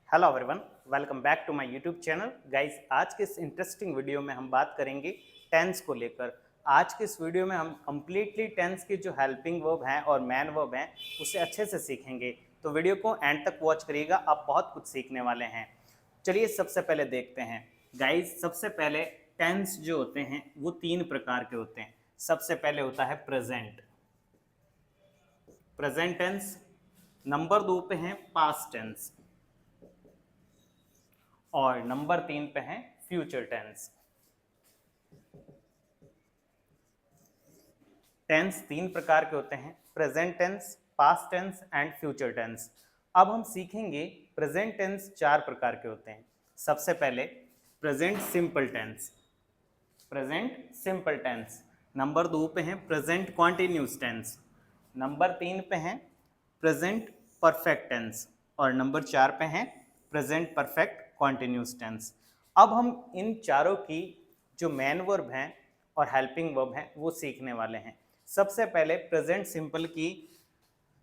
Hello everyone, welcome back to my YouTube channel. Guys, आज के इस इंटरेस्टिंग वीडियो में हम बात करेंगे टेंस को लेकर। आज के इस वीडियो में हम कम्प्लीटली टेंस के जो हेल्पिंग वर्ब हैं और मैन वर्ब हैं उसे अच्छे से सीखेंगे। तो वीडियो को एंड तक वॉच करिएगा, आप बहुत कुछ सीखने वाले हैं। चलिए सबसे पहले देखते हैं। गाइस, सबसे पहले टेंस जो होते हैं वो तीन प्रकार के होते हैं। सबसे पहले होता है प्रेजेंट टेंस। नंबर 2 पे है पास्ट टेंस और नंबर 3 पे है फ्यूचर टेंस। टेंस तीन प्रकार के होते हैं, present tense, past tense and future tense. अब हम सीखेंगे प्रेजेंट टेंस चार प्रकार के होते हैं। सबसे पहले प्रेजेंट सिंपल टेंस। नंबर 2 पे है प्रेजेंट कॉन्टिन्यूस टेंस। नंबर 3 पे है प्रेजेंट परफेक्ट टेंस और नंबर 4 पे है प्रेजेंट परफेक्ट कॉन्टिन्यूस टेंस। अब हम इन चारों की जो मैन वर्ब हैं और हेल्पिंग वर्ब हैं वो सीखने वाले हैं। सबसे पहले प्रेजेंट सिंपल की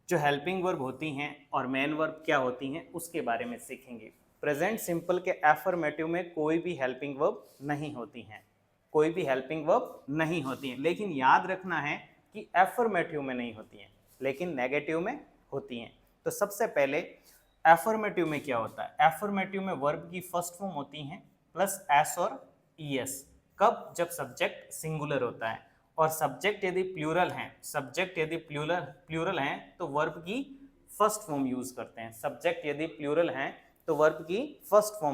जो हेल्पिंग वर्ब होती हैं और मेन वर्ब क्या होती हैं उसके बारे में सीखेंगे। प्रेजेंट सिंपल के एफर्मेटिव में कोई भी हेल्पिंग वर्ब नहीं होती हैं, लेकिन याद रखना है कि एफर्मेटिव में नहीं होती हैं, लेकिन नेगेटिव में होती हैं। तो सबसे पहले एफर्मेटिव में क्या होता है? एफर्मेटिव में वर्ब की फर्स्ट फॉर्म होती हैं प्लस एस और ईएस। कब? जब सब्जेक्ट सिंगुलर होता है और सब्जेक्ट यदि प्लूरल हैं तो वर्ब की फर्स्ट फॉर्म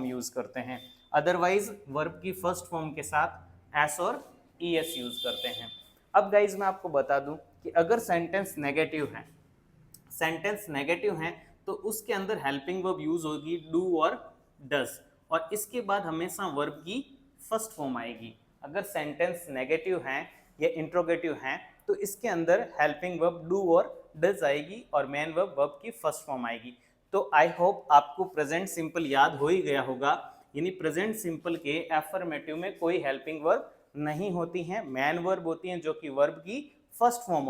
यूज करते हैं। अदरवाइज वर्ब की फर्स्ट फॉर्म के साथ एस और ईएस यूज करते हैं। अब गाइज मैं आपको बता दूं कि अगर सेंटेंस नेगेटिव है तो उसके अंदर हेल्पिंग वर्ब यूज होगी डू और डज, और इसके बाद हमेशा वर्ब की फर्स्ट फॉर्म आएगी। अगर सेंटेंस नेगेटिव है या इंट्रोगेटिव है तो इसके अंदर हेल्पिंग वर्ब डू और डज आएगी और मेन वर्ब की फर्स्ट फॉर्म आएगी। तो आई होप आपको प्रेजेंट सिंपल याद हो ही गया होगा। यानी प्रेजेंट सिंपल के एफर्मेटिव में कोई हेल्पिंग वर्ब नहीं होती हैं, मैन वर्ब होती हैं जो कि वर्ब की फर्स्ट फॉर्म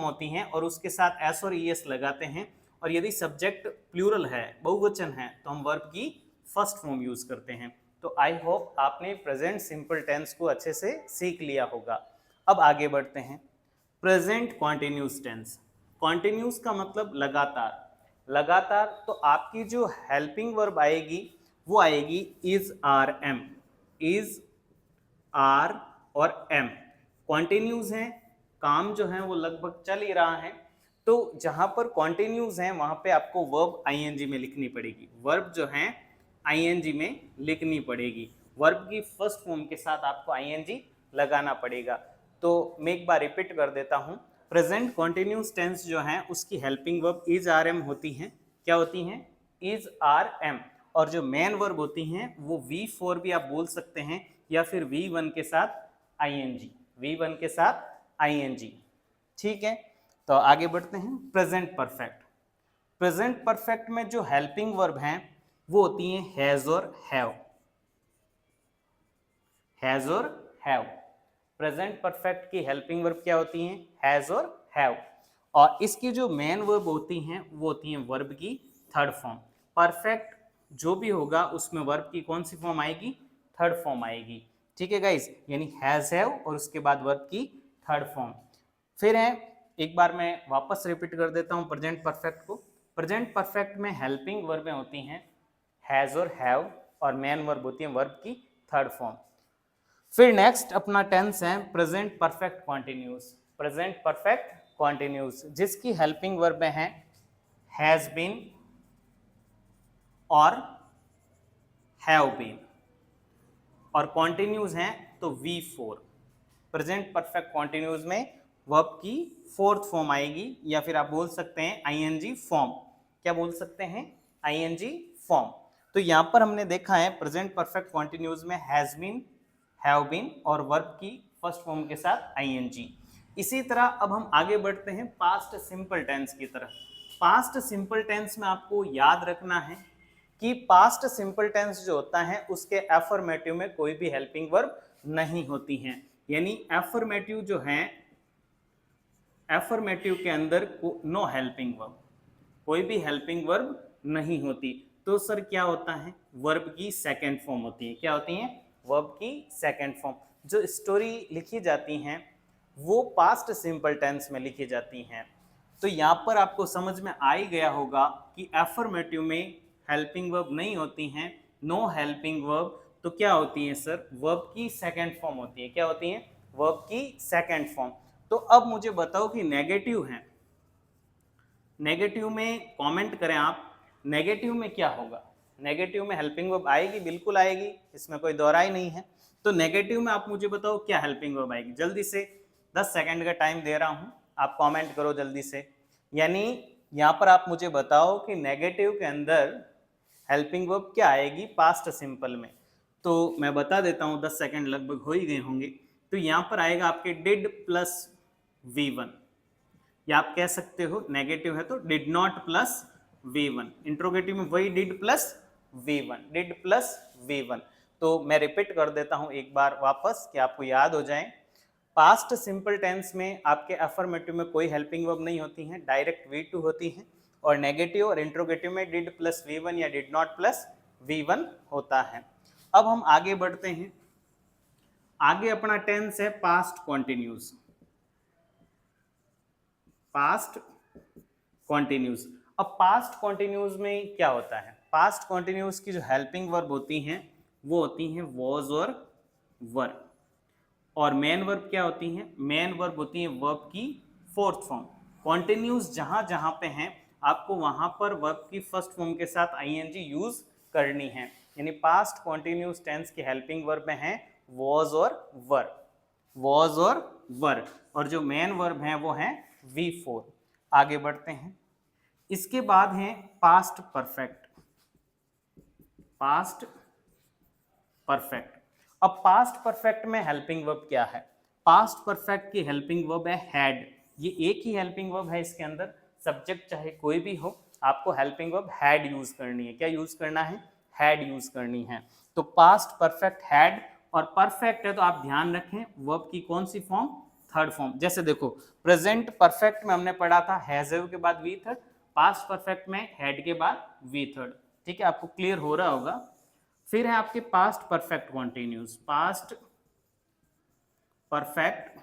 होती हैं और उसके साथ एस और ईएस लगाते हैं। और यदि सब्जेक्ट प्लूरल है, बहुवचन है, तो हम वर्ब की फर्स्ट फॉर्म यूज करते हैं। तो आई होप आपने प्रेजेंट सिंपल टेंस को अच्छे से सीख लिया होगा। अब आगे बढ़ते हैं। Present continuous tense. कॉन्टिन्यूस का मतलब लगातार। तो आपकी जो हेल्पिंग वर्ब आएगी वो आएगी इज आर और एम। कॉन्टिन्यूस है, काम जो है वो लगभग चल ही रहा है, तो जहां पर कॉन्टिन्यूस है वहां पे आपको वर्ब आईएनजी में लिखनी पड़ेगी। वर्ब की फर्स्ट फॉर्म के साथ आपको आईएनजी लगाना पड़ेगा। तो मैं एक बार रिपीट कर देता हूं। प्रेजेंट कॉन्टिन्यूस टेंस जो है उसकी helping verb is are am होती हैं। क्या होती हैं? Is are am. और जो मेन वर्ब होती हैं वो V4 भी आप बोल सकते हैं या फिर V1 के साथ आईएनजी। ठीक है, तो आगे बढ़ते हैं। प्रेजेंट परफेक्ट में जो हेल्पिंग वर्ब हैं वो होती हैं हैज और हैव। प्रेजेंट परफेक्ट की हेल्पिंग वर्ब क्या होती हैं? हैज और हैव। और इसकी जो मेन वर्ब होती हैं वो होती हैं वर्ब की थर्ड फॉर्म। परफेक्ट जो भी होगा उसमें वर्ब की कौन सी फॉर्म आएगी? थर्ड फॉर्म आएगी। ठीक है गाइस, यानी हैज हैव और उसके बाद वर्ब की थर्ड फॉर्म। फिर है, एक बार मैं वापस रिपीट कर देता हूं प्रेजेंट परफेक्ट को। प्रेजेंट परफेक्ट में हेल्पिंग वर्बें होती हैं हैज और हैव और मेन वर्ब होती है वर्ब की थर्ड फॉर्म। फिर नेक्स्ट अपना टेंस है प्रेजेंट परफेक्ट कॉन्टिन्यूस, जिसकी हेल्पिंग वर्बें हैं हैज बीन और हैव बीन और कॉन्टिन्यूस हैं तो V4। प्रेजेंट परफेक्ट कॉन्टिन्यूस में वर्ब की फोर्थ फॉर्म आएगी या फिर आप बोल सकते हैं आईएनजी फॉर्म। क्या बोल सकते हैं? ING form. तो यहां पर हमने देखा है प्रेजेंट परफेक्ट कॉन्टिन्यूस में हैज बीन, हैव बीन और वर्ब की फर्स्ट फॉर्म के साथ आईएनजी। इसी तरह अब हम आगे बढ़ते हैं पास्ट सिंपल टेंस की तरफ। पास्ट सिंपल टेंस में आपको याद रखना है कि पास्ट सिंपल टेंस जो होता है उसके एफर्मेटिव में कोई भी हेल्पिंग वर्ब नहीं होती हैं। यानी एफर्मेटिव जो है, एफर्मेटिव के अंदर नो हेल्पिंग वर्ब, कोई भी हेल्पिंग वर्ब नहीं होती। तो सर क्या होता है, वर्ब की सेकंड फॉर्म होती है। क्या होती है, वर्ब की सेकंड फॉर्म। जो स्टोरी लिखी जाती हैं वो पास्ट सिंपल टेंस में लिखी जाती हैं। तो यहाँ पर आपको समझ में आ ही गया होगा कि एफर्मेटिव में हेल्पिंग वर्ब नहीं होती हैं, नो हेल्पिंग वर्ब। तो क्या होती है सर, वर्ब की सेकंड फॉर्म होती है। क्या होती है, वर्ब की सेकंड फॉर्म। तो अब मुझे बताओ कि नेगेटिव है, नेगेटिव में कमेंट करें आप, नेगेटिव में क्या होगा। नेगेटिव में हेल्पिंग वर्ब आएगी, बिल्कुल आएगी, इसमें कोई दोहराई नहीं है। तो नेगेटिव में आप मुझे बताओ क्या हेल्पिंग वर्ब आएगी, जल्दी से 10 सेकंड का टाइम दे रहा हूं, आप कमेंट करो जल्दी से। यानी यहां पर आप मुझे बताओ कि नेगेटिव के अंदर हेल्पिंग वर्ब क्या आएगी पास्ट सिंपल में। तो मैं बता देता हूं, 10 सेकंड लगभग हो ही गए होंगे। तो यहां पर आएगा आपके डिड प्लस V1, या आप कह सकते हो नेगेटिव है तो did not plus V1। Interrogative में वही did plus V1, did plus V1। तो मैं रिपीट कर देता हूं एक बार वापस कि आपको याद हो जाए। पास्ट सिंपल टेंस में आपके अफर्मेटिव में कोई हेल्पिंग वर्ब नहीं होती है, डायरेक्ट V2 होती है। और नेगेटिव और इंट्रोगेटिव में डिड प्लस V1 या डिड नॉट प्लस V1 होता है। अब हम आगे बढ़ते हैं। आगे अपना टेंस है पास्ट कॉन्टिन्यूस, पास्ट कॉन्टिन्यूस। अब पास्ट कॉन्टिन्यूस में क्या होता है, पास्ट कॉन्टिन्यूस की जो हेल्पिंग वर्ब होती हैं वो होती हैं वॉज और वर। और मेन वर्ब क्या होती हैं, मेन वर्ब होती है वर्ब की फोर्थ फॉर्म। कॉन्टिन्यूस जहां जहां पे हैं आपको वहां पर वर्ब की फर्स्ट फॉर्म के साथ आईएनजी यूज करनी है। यानी पास्ट कॉन्टिन्यूस टेंस की हेल्पिंग वर्ब में है वॉज और वर, वॉज और वर। और जो मेन वर्ब है वो है V4। आगे बढ़ते हैं। इसके बाद है पास्ट परफेक्ट, पास्ट परफेक्ट। अब पास्ट परफेक्ट में हेल्पिंग वर्ब क्या है, पास्ट परफेक्ट की हेल्पिंग वर्ब है हैड। ये एक ही हेल्पिंग वर्ब है, इसके अंदर सब्जेक्ट चाहे कोई भी हो, आपको हेल्पिंग वर्ब हैड यूज करनी है। क्या यूज करना है, हैड यूज करनी है। तो पास्ट परफेक्ट हैड, और परफेक्ट है तो आप ध्यान रखें वर्ब की कौन सी फॉर्म, थर्ड फॉर्म। जैसे देखो प्रेजेंट परफेक्ट में हमने पढ़ा था हैव के बाद वी थर्ड, पास्ट परफेक्ट में हैड के बाद वी थर्ड। ठीक है, आपको क्लियर हो रहा होगा। फिर है आपके past perfect continuous, past perfect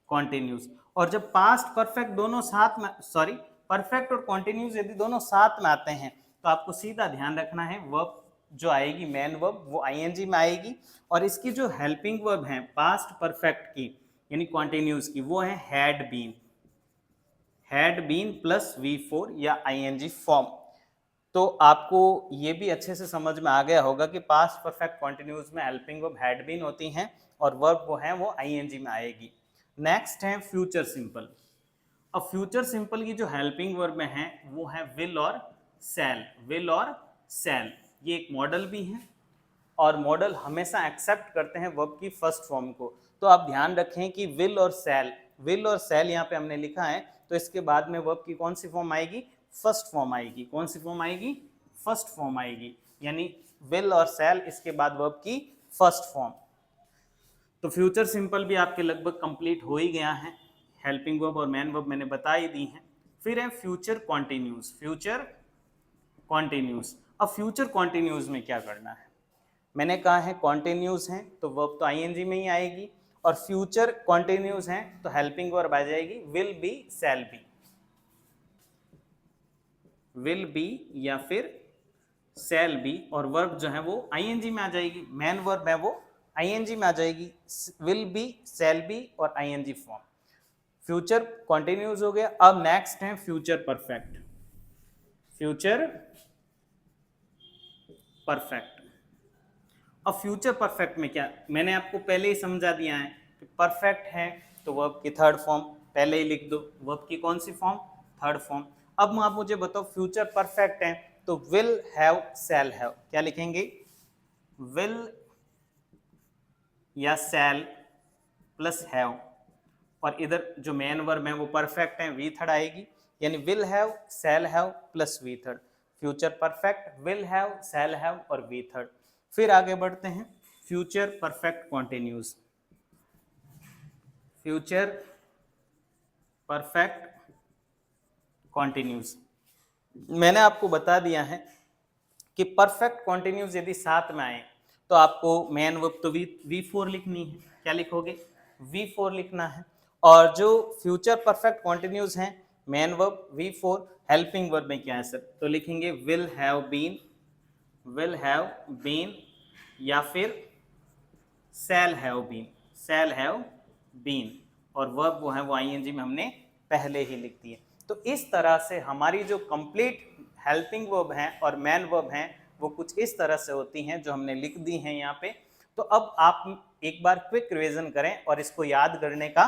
continuous. और जब पास्ट परफेक्ट दोनों साथ में, सॉरी परफेक्ट और कॉन्टिन्यूस यदि दोनों साथ में आते हैं तो आपको सीधा ध्यान रखना है वर्ब जो आएगी मेन वर्ब वो आईएनजी में आएगी। और इसकी जो हेल्पिंग वर्ब है पास्ट परफेक्ट की यानी कॉन्टिन्यूस की वो है had been, had been plus V4 या आईएनजी फॉर्म। तो आपको ये भी अच्छे से समझ में आ गया होगा कि पास्ट परफेक्ट कॉन्टिन्यूस में हेल्पिंग वर्ब हैड बीन होती हैं और वर्ब वो है वो आईएनजी में आएगी। नेक्स्ट है फ्यूचर सिंपल। अब फ्यूचर सिंपल की जो हेल्पिंग वर्ब में है वो है विल और सेल, विल और सेल। ये एक मॉडल भी है और मॉडल हमेशा एक्सेप्ट करते हैं वर्ब की फर्स्ट फॉर्म को। तो आप ध्यान रखें कि विल और सेल, विल और सेल यहाँ पे हमने लिखा है तो इसके बाद में वर्ब की कौन सी फॉर्म आएगी, फर्स्ट फॉर्म आएगी। कौन सी फॉर्म आएगी, फर्स्ट फॉर्म आएगी। यानी विल और सेल इसके बाद वर्ब की फर्स्ट फॉर्म। तो फ्यूचर सिंपल भी आपके लगभग कंप्लीट हो ही गया है, हेल्पिंग वर्ब और मेन वर्ब मैंने बता ही दी हैं। फिर है फ्यूचर कॉन्टिन्यूस, फ्यूचर कॉन्टिन्यूस। अब फ्यूचर कॉन्टिन्यूस में क्या करना है, मैंने कहा है कॉन्टिन्यूस है तो वर्ब तो आईएनजी में ही आएगी, और फ्यूचर कॉन्टिन्यूस है तो हेल्पिंग वर्ब आ जाएगी will be, shall be, will be या फिर शैल बी। और वर्ब जो है वो आईएनजी में आ जाएगी, मेन वर्ब है वो आईएनजी में आ जाएगी, विल बी, शैल बी और आईएनजी फॉर्म। फ्यूचर कॉन्टिन्यूस हो गया। अब नेक्स्ट है फ्यूचर परफेक्ट, फ्यूचर परफेक्ट। अब फ्यूचर परफेक्ट में क्या, मैंने आपको पहले ही समझा दिया है कि परफेक्ट है तो वर्ब की थर्ड फॉर्म पहले ही लिख दो, वर्ब की कौन सी फॉर्म, थर्ड फॉर्म। अब आप मुझे बताओ फ्यूचर परफेक्ट है तो विल हैव, शैल हैव, क्या लिखेंगे, विल या शैल प्लस हैव। और इधर जो मेन वर्ब है वो परफेक्ट है, वी थर्ड आएगी, यानी will have, shall have plus V third. Future perfect will have, shall have और वी थर्ड। फिर आगे बढ़ते हैं future perfect continuous, future perfect continuous. मैंने आपको बता दिया है कि परफेक्ट कॉन्टिन्यूस यदि साथ में आए तो आपको मेन वर्ब तो V4 लिखनी है। क्या लिखोगे? V4 लिखना है। और जो फ्यूचर परफेक्ट कॉन्टिन्यूस हैं, main verb V4, helping verb में क्या है सर? तो लिखेंगे विल हैव बीन या फिर शैल हैव बीन, और वर्ब वो है वो आईएनजी में हमने पहले ही लिख दिए। तो इस तरह से हमारी जो कंप्लीट हेल्पिंग वर्ब हैं और मेन वर्ब हैं वो कुछ इस तरह से होती हैं जो हमने लिख दी हैं यहाँ पे। तो अब आप एक बार क्विक रिवीजन करें और इसको याद करने का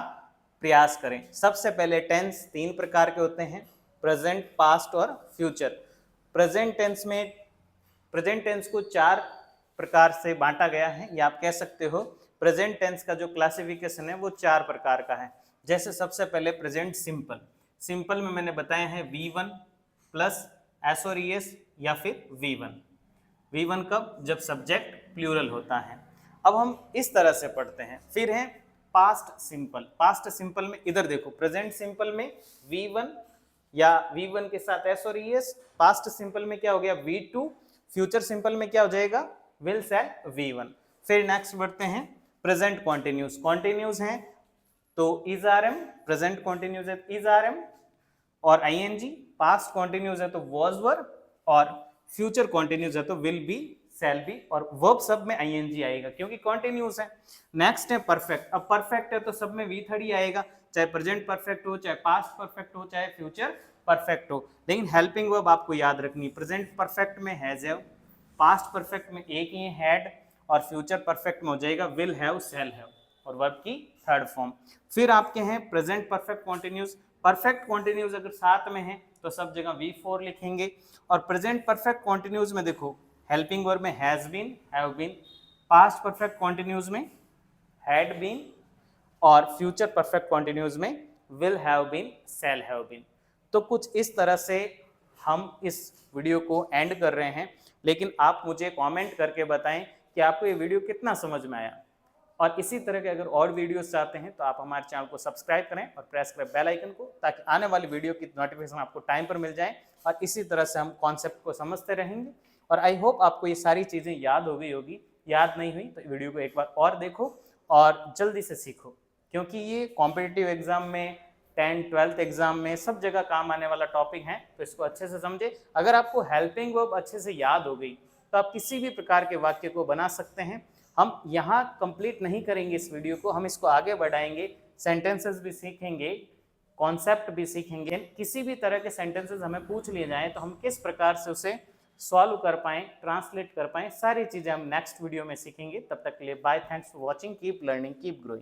प्रयास करें। सबसे पहले टेंस 3 प्रकार के होते हैं, प्रेजेंट, पास्ट और फ्यूचर। प्रेजेंट टेंस को 4 प्रकार से बांटा गया है, या आप कह सकते हो प्रेजेंट टेंस का जो क्लासिफिकेशन है वो 4 प्रकार का है। जैसे सबसे पहले प्रेजेंट सिंपल में मैंने बताया है V1 प्लस एस और ES या फिर V1 कब? जब सब्जेक्ट प्लूरल होता है। अब हम इस तरह से पढ़ते हैं। फिर है पास्ट सिंपल में इधर देखो, प्रेजेंट सिंपल में V1 या V1 के साथ एस और ES, पास्ट सिंपल में क्या हो गया V2, फ्यूचर सिंपल में क्या हो जाएगा विल शैल V1। फिर नेक्स्ट बढ़ते हैं प्रेजेंट कॉन्टिन्यूस हैं तो इज आरएम, प्रेजेंट कॉन्टिन्यूस है इज आरएम और आईएनजी, पास्ट कॉन्टिन्यूस है तो वॉज वर, और फ्यूचर कॉन्टिन्यूस है तो विल बी, शैल बी, और वर्ब सब में आईएनजी आएगा क्योंकि कॉन्टिन्यूस है। नेक्स्ट है परफेक्ट। अब परफेक्ट है तो सब में V3 ही आएगा, चाहे प्रेजेंट परफेक्ट हो, चाहे पास्ट परफेक्ट हो, चाहे फ्यूचर परफेक्ट हो। लेकिन हेल्पिंग वर्ब आपको याद रखनी, प्रेजेंट परफेक्ट में हैज हैव, पास्ट परफेक्ट में एक ही हैड, और फ्यूचर परफेक्ट में हो जाएगा विल हैव, शैल हैव, और वर्ब की थर्ड फॉर्म। फिर आपके हैं present perfect continuous. Perfect continuous अगर साथ में है तो सब जगह V4 लिखेंगे। और प्रेजेंट परफेक्ट कॉन्टिन्यूस में देखो हेल्पिंग वर्ब में has been, have been, past perfect continuous में हैड बीन, और फ्यूचर परफेक्ट कॉन्टिन्यूस में will have been, shall have been. तो कुछ इस तरह से हम इस वीडियो को एंड कर रहे हैं, लेकिन आप मुझे कमेंट करके बताएं कि आपको ये वीडियो कितना समझ में आया। और इसी तरह के अगर और वीडियोस चाहते हैं तो आप हमारे चैनल को सब्सक्राइब करें और प्रेस करें बेल आइकन को, ताकि आने वाली वीडियो की नोटिफिकेशन आपको टाइम पर मिल जाए। और इसी तरह से हम कॉन्सेप्ट को समझते रहेंगे। और आई होप आपको ये सारी चीज़ें याद हो गई होगी। याद नहीं हुई तो वीडियो को एक बार और देखो और जल्दी से सीखो, क्योंकि ये कॉम्पिटिटिव एग्जाम में, 10th 12th एग्जाम में सब जगह काम आने वाला टॉपिक है। तो इसको अच्छे से समझे। अगर आपको हेल्पिंग वर्ब अच्छे से याद हो गई तो आप किसी भी प्रकार के वाक्य को बना सकते हैं। हम यहाँ कंप्लीट नहीं करेंगे इस वीडियो को, हम इसको आगे बढ़ाएंगे, सेंटेंसेस भी सीखेंगे, कॉन्सेप्ट भी सीखेंगे। किसी भी तरह के सेंटेंसेस हमें पूछ लिए जाएं तो हम किस प्रकार से उसे सॉल्व कर पाएं, ट्रांसलेट कर पाएं, सारी चीज़ें हम नेक्स्ट वीडियो में सीखेंगे। तब तक के लिए bye, thanks for watching, keep learning, keep growing.